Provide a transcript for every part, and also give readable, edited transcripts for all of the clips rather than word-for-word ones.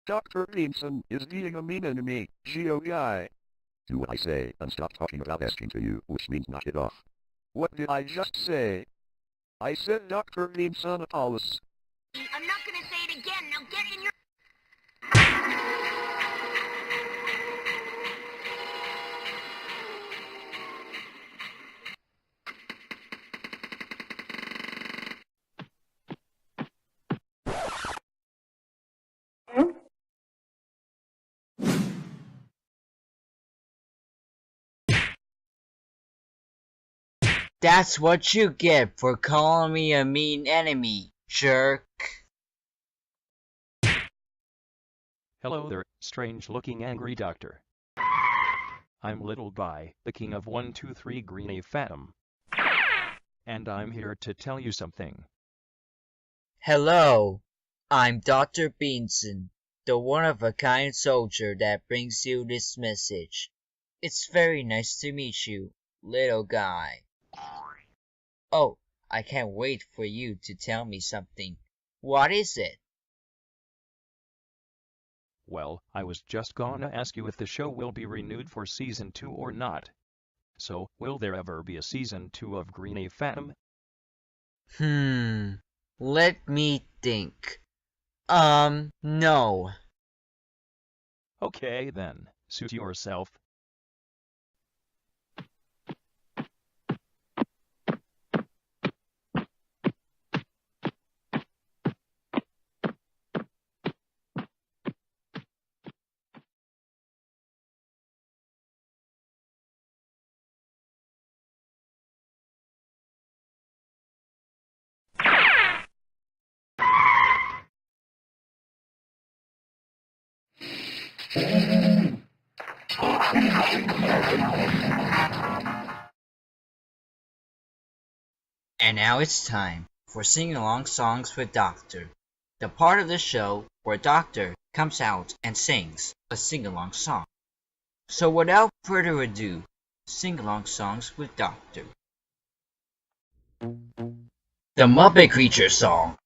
Dr. Beanson is being a mean enemy, GOI. Do what I say and stop talking about asking to you, which means knock it off. What did I just say? I said Dr. Beanson Apollos. I'm not gonna say it again. Now get in your... That's what you get for calling me a mean enemy, jerk. Hello there, strange-looking angry doctor. I'm Little Guy, the king of 123 Green A Fathom. And I'm here to tell you something. Hello, I'm Dr. Beanson, the one-of-a-kind soldier that brings you this message. It's very nice to meet you, little guy. Oh, I can't wait for you to tell me something. What is it? Well, I was just gonna ask you if the show will be renewed for season 2 or not. So, will there ever be a season 2 of Green A Fathom? Let me think. No. Okay then, suit yourself. And now it's time for sing-along songs with Doctor, the part of the show where Doctor comes out and sings a sing-along song. So without further ado, sing-along songs with Doctor. The Muppet Creature Song.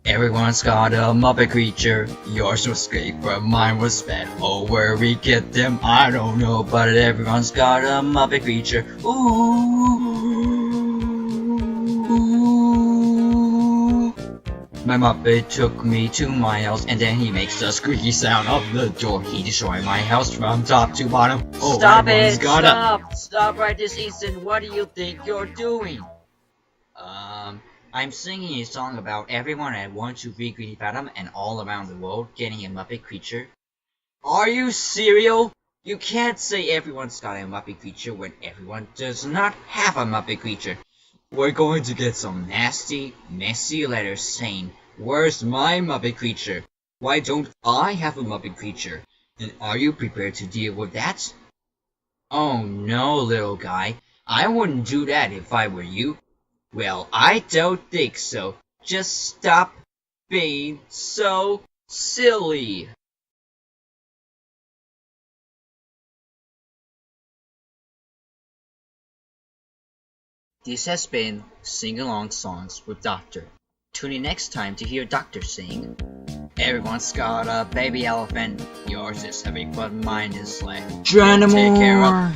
Everyone's got a Muppet creature. Yours was great, but mine was bad. Oh, where we get them, I don't know, but everyone's got a Muppet creature. Ooh. My Muppet took me to my house, and then he makes the squeaky sound of the door. He destroyed my house from top to bottom. Oh, Stop it! Stop! Stop right this instant! What do you think you're doing? I'm singing a song about everyone at 123 Green Fathom and all around the world getting a Muppet creature. Are you serial? You can't say everyone's got a Muppet creature when everyone does not have a Muppet creature. We're going to get some nasty, messy letters saying, "Where's my Muppet creature? Why don't I have a Muppet creature?" And are you prepared to deal with that? Oh no, little guy. I wouldn't do that if I were you. Well, I don't think so. Just stop being so silly. This has been Sing-Along Songs with Doctor. Tune in next time to hear Doctor sing. Everyone's got a baby elephant. Yours is heavy, but mine is light. Take care of.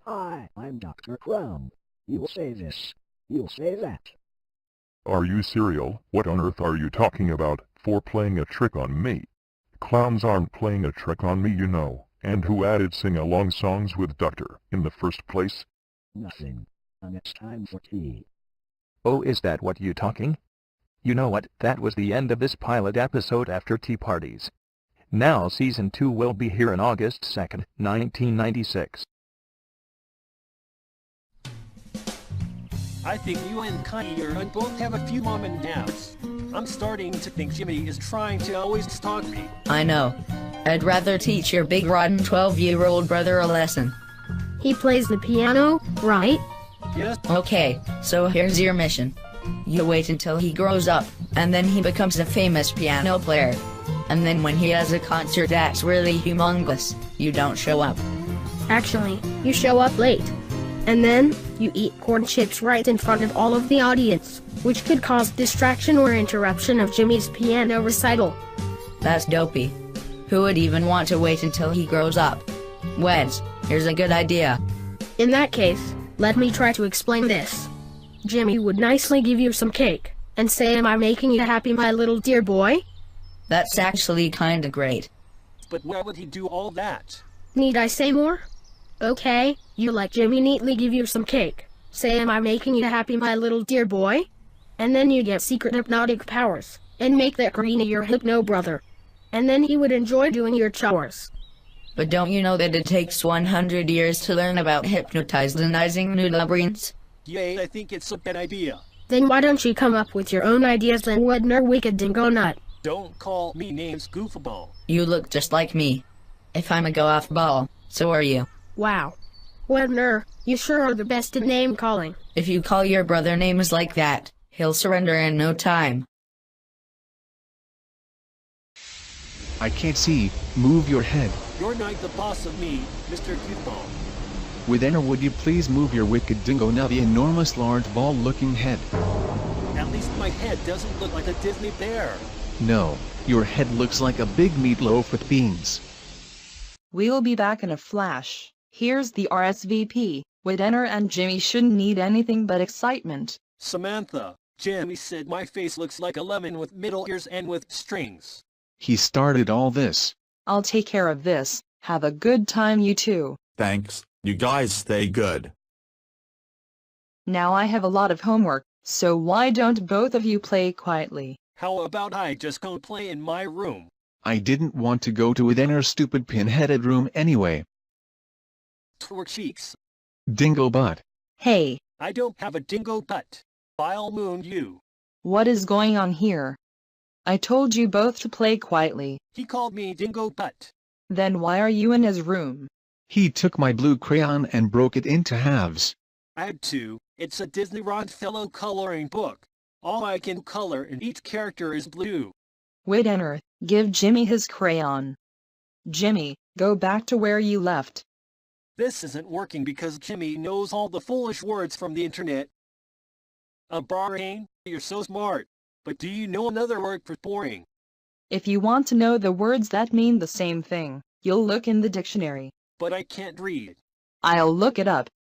Hi, I'm Dr. Clown. You'll say this. You'll say that. Are you serial? What on earth are you talking about for playing a trick on me? Clowns aren't playing a trick on me, you know. And who added sing-along songs with Doctor in the first place? Nothing. And it's time for tea. Oh, is that what you talking? You know what, that was the end of this pilot episode after tea parties. Now season 2 will be here on August 2nd, 1996. I think you and Kanye both have a few mom and dads. I'm starting to think Jimmy is trying to always stalk me. I know. I'd rather teach your big rotten 12-year-old brother a lesson. He plays the piano, right? Yes. Okay, so here's your mission. You wait until he grows up, and then he becomes a famous piano player. And then when he has a concert that's really humongous, you don't show up. Actually, you show up late. And then, you eat corn chips right in front of all of the audience, which could cause distraction or interruption of Jimmy's piano recital. That's dopey. Who would even want to wait until he grows up? Weds, here's a good idea. In that case, let me try to explain this. Jimmy would nicely give you some cake, and say, "Am I making you happy, my little dear boy?" That's actually kinda great. But why would he do all that? Need I say more? Okay, you let Jimmy neatly give you some cake, say, "Am I making you happy, my little dear boy?" And then you get secret hypnotic powers, and make that Greenie your hypno brother. And then he would enjoy doing your chores. But don't you know that it takes 100 years to learn about hypnotizing noodle brains? Yay, I think it's a bad idea. Then why don't you come up with your own ideas then, Wedner Wicked Dingo Nut? Don't call me names, goofball. You look just like me. If I'm a go-off ball, so are you. Wow. Wedner, you sure are the best at name calling. If you call your brother names like that, he'll surrender in no time. I can't see. Move your head. You're not the boss of me, Mr. Goofball. Within, or would you please move your wicked dingo now, the enormous large ball-looking head? At least my head doesn't look like a Disney bear. No, your head looks like a big meatloaf with beans. We'll be back in a flash. Here's the RSVP. Widener and Jimmy shouldn't need anything but excitement. Samantha, Jimmy said my face looks like a lemon with middle ears and with strings. He started all this. I'll take care of this. Have a good time, you two. Thanks, you guys stay good. Now I have a lot of homework, so why don't both of you play quietly? How about I just go play in my room? I didn't want to go to Widener's stupid pin-headed room anyway. Twer cheeks. Dingo butt. Hey. I don't have a dingo butt. I'll moon you. What is going on here? I told you both to play quietly. He called me dingo butt. Then why are you in his room? He took my blue crayon and broke it into halves. I had to. It's a Disney Fellow coloring book. All I can color in each character is blue. Widener, give Jimmy his crayon. Jimmy, go back to where you left. This isn't working because Jimmy knows all the foolish words from the internet. Brain, you're so smart. But do you know another word for boring? If you want to know the words that mean the same thing, you'll look in the dictionary. But I can't read. I'll look it up.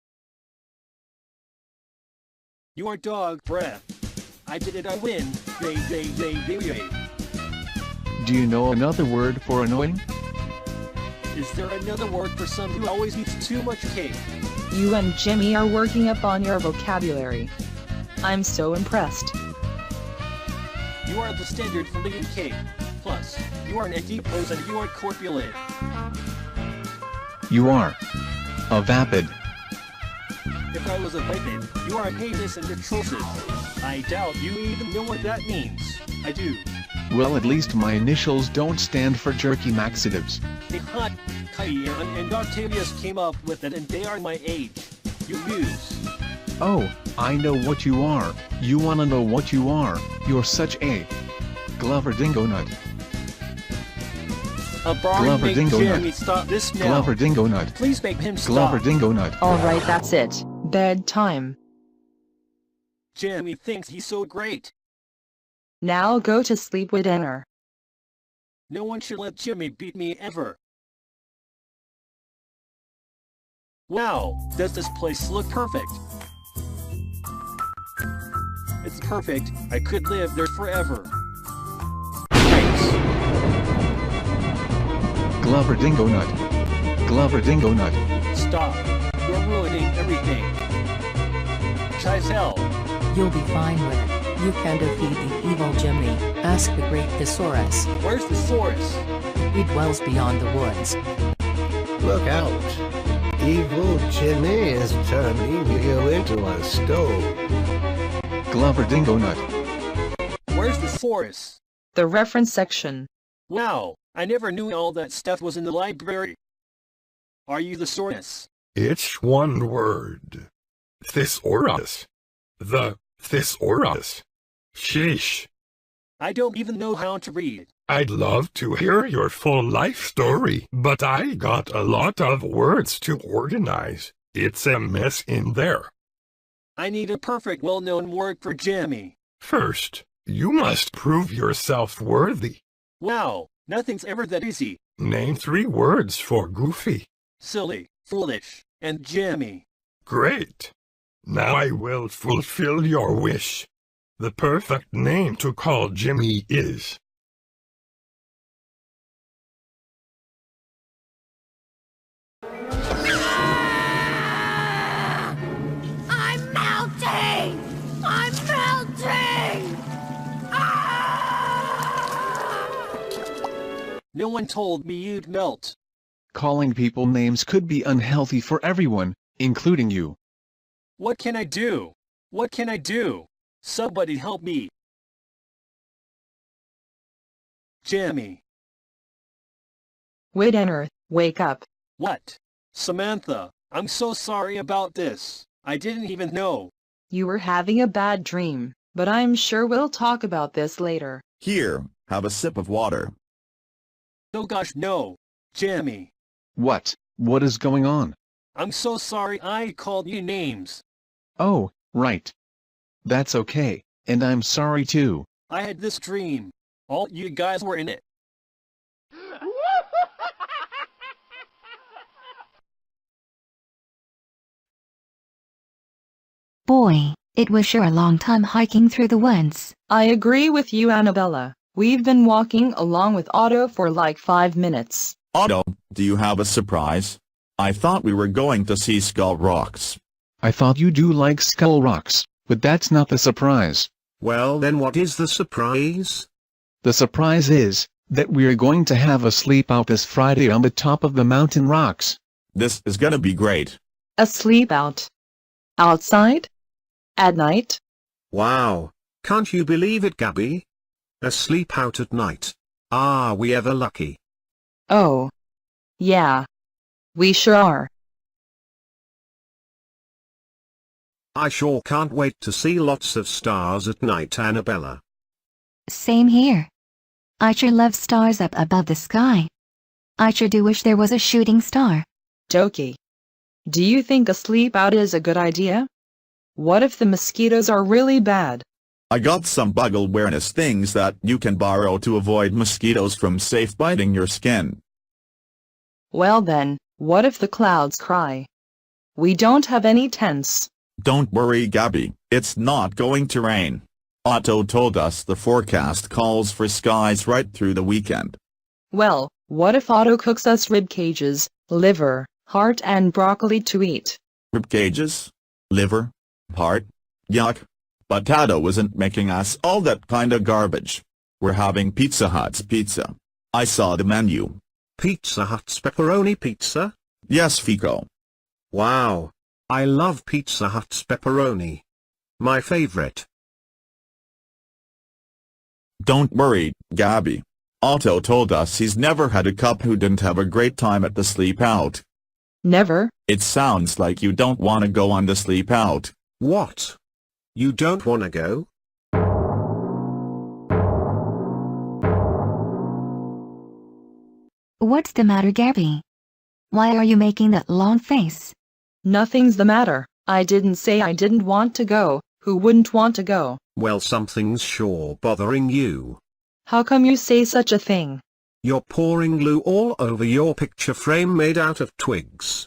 Your dog breath. I did it, I win. Yay. Do you know another word for annoying? Is there another word for someone who always eats too much cake? You and Jimmy are working up on your vocabulary. I'm so impressed. You are the standard for eating cake. Plus, you are an adipose and you are corpulent. You are a vapid. If I was a vapid, you are heinous and atrocious. I doubt you even know what that means. I do. Well, at least my initials don't stand for jerky maxatives. The hot, Cayenne and Octavius came up with it and they are my age. You lose. Oh, I know what you are. You wanna know what you are? You're such a Glover Dingo Nut. Glover Dingo Nut. Stop this now. Glover Dingo Nut. Please make him stop. Glover Dingo Nut. Alright, that's it. Bedtime. Jimmy thinks he's so great. Now go to sleep, Widener. No one should let Jimmy beat me ever. Wow, does this place look perfect? It's perfect. I could live there forever. Thanks. Glover Dingo Nut. Glover Dingo Nut. Stop. You're ruining everything. Chizelle. You'll be fine with it. You can defeat the evil Jimmy. Ask the great thesaurus. Where's the thesaurus? He dwells beyond the woods. Look out. Evil Jimmy is turning you into a stove. Glover Dingo Nut. Where's the thesaurus? The reference section. Wow, I never knew all that stuff was in the library. Are you the thesaurus? It's one word. Thesaurus. The thesaurus. Sheesh. I don't even know how to read. I'd love to hear your full life story, but I got a lot of words to organize. It's a mess in there. I need a perfect well-known word for Jimmy. First, you must prove yourself worthy. Wow, nothing's ever that easy. Name 3 words for Goofy. Silly, foolish, and Jimmy. Great. Now I will fulfill your wish. The perfect name to call Jimmy is... I'm melting! I'm melting! No one told me you'd melt. Calling people names could be unhealthy for everyone, including you. What can I do? What can I do? Somebody help me. Jimmy. Widenter, wake up. What? Samantha, I'm so sorry about this. I didn't even know. You were having a bad dream, but I'm sure we'll talk about this later. Here, have a sip of water. Oh gosh, no. Jimmy. What? What is going on? I'm so sorry I called you names. Oh, right. That's okay, and I'm sorry too. I had this dream. All you guys were in it. Boy, it was sure a long time hiking through the woods. I agree with you, Annabella. We've been walking along with Otto for like 5 minutes. Otto, do you have a surprise? I thought we were going to see Skull Rocks. I thought you do like Skull Rocks, but that's not the surprise. Well then what is the surprise? The surprise is that we're going to have a sleep out this Friday on the top of the mountain rocks. This is gonna be great. A sleep out? Outside? At night? Wow. Can't you believe it, Gabby? A sleep out at night. Are we ever lucky? Oh. Yeah. We sure are. I sure can't wait to see lots of stars at night, Annabella. Same here. I sure love stars up above the sky. I sure do wish there was a shooting star. Doki. Do you think a sleep out is a good idea? What if the mosquitoes are really bad? I got some bug awareness things that you can borrow to avoid mosquitoes from safe biting your skin. Well then, what if the clouds cry? We don't have any tents. Don't worry, Gabby, it's not going to rain. Otto told us the forecast calls for skies right through the weekend. Well, what if Otto cooks us rib cages, liver, heart and broccoli to eat? Rib cages? Liver? Heart? Yuck. But Otto isn't making us all that kind of garbage. We're having Pizza Hut's pizza. I saw the menu. Pizza Hut's pepperoni pizza? Yes, Fico. Wow. I love Pizza Hut's pepperoni. My favorite. Don't worry, Gabby. Otto told us he's never had a cup who didn't have a great time at the sleep out. Never? It sounds like you don't want to go on the sleep out. What? You don't want to go? What's the matter, Gabby? Why are you making that long face? Nothing's the matter. I didn't say I didn't want to go. Who wouldn't want to go? Well, something's sure bothering you. How come you say such a thing? You're pouring glue all over your picture frame made out of twigs.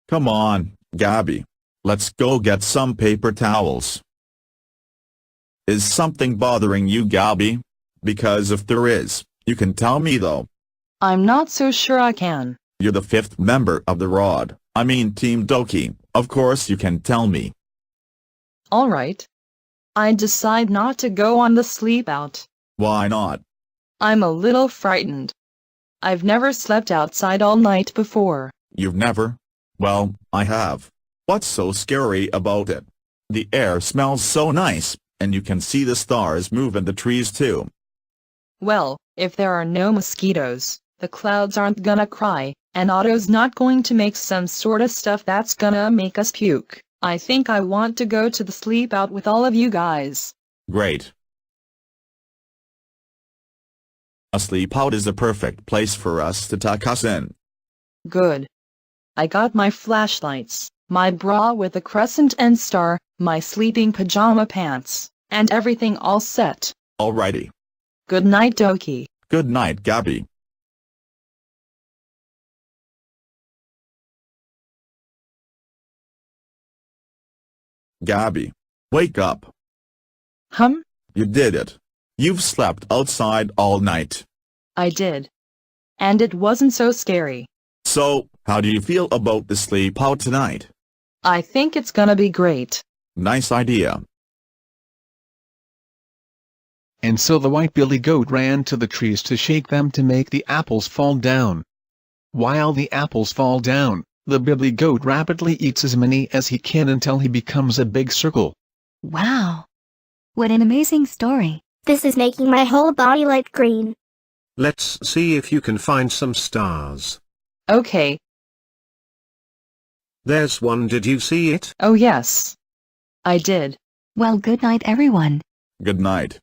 Come on, Gabby. Let's go get some paper towels. Is something bothering you, Gabby? Because if there is, you can tell me though. I'm not so sure I can. You're the 5th member of the Rod, I mean Team Doki, of course you can tell me. Alright. I decide not to go on the sleep out. Why not? I'm a little frightened. I've never slept outside all night before. You've never? Well, I have. What's so scary about it? The air smells so nice, and you can see the stars move in the trees too. Well, if there are no mosquitoes, the clouds aren't gonna cry, and Otto's not going to make some sort of stuff that's gonna make us puke. I think I want to go to the sleep out with all of you guys. Great. A sleepout is a perfect place for us to tuck us in. Good. I got my flashlights, my bra with a crescent and star, my sleeping pajama pants, and everything all set. Alrighty. Good night, Doki. Good night, Gabby. Gabby. Wake up. You did it. You've slept outside all night. I did. And it wasn't so scary. So, how do you feel about the sleepout tonight? I think it's gonna be great. Nice idea. And so the white billy goat ran to the trees to shake them to make the apples fall down. While the apples fall down, the billy goat rapidly eats as many as he can until he becomes a big circle. Wow. What an amazing story. This is making my whole body light green. Let's see if you can find some stars. Okay. There's one, did you see it? Oh yes. I did. Well, good night everyone. Good night.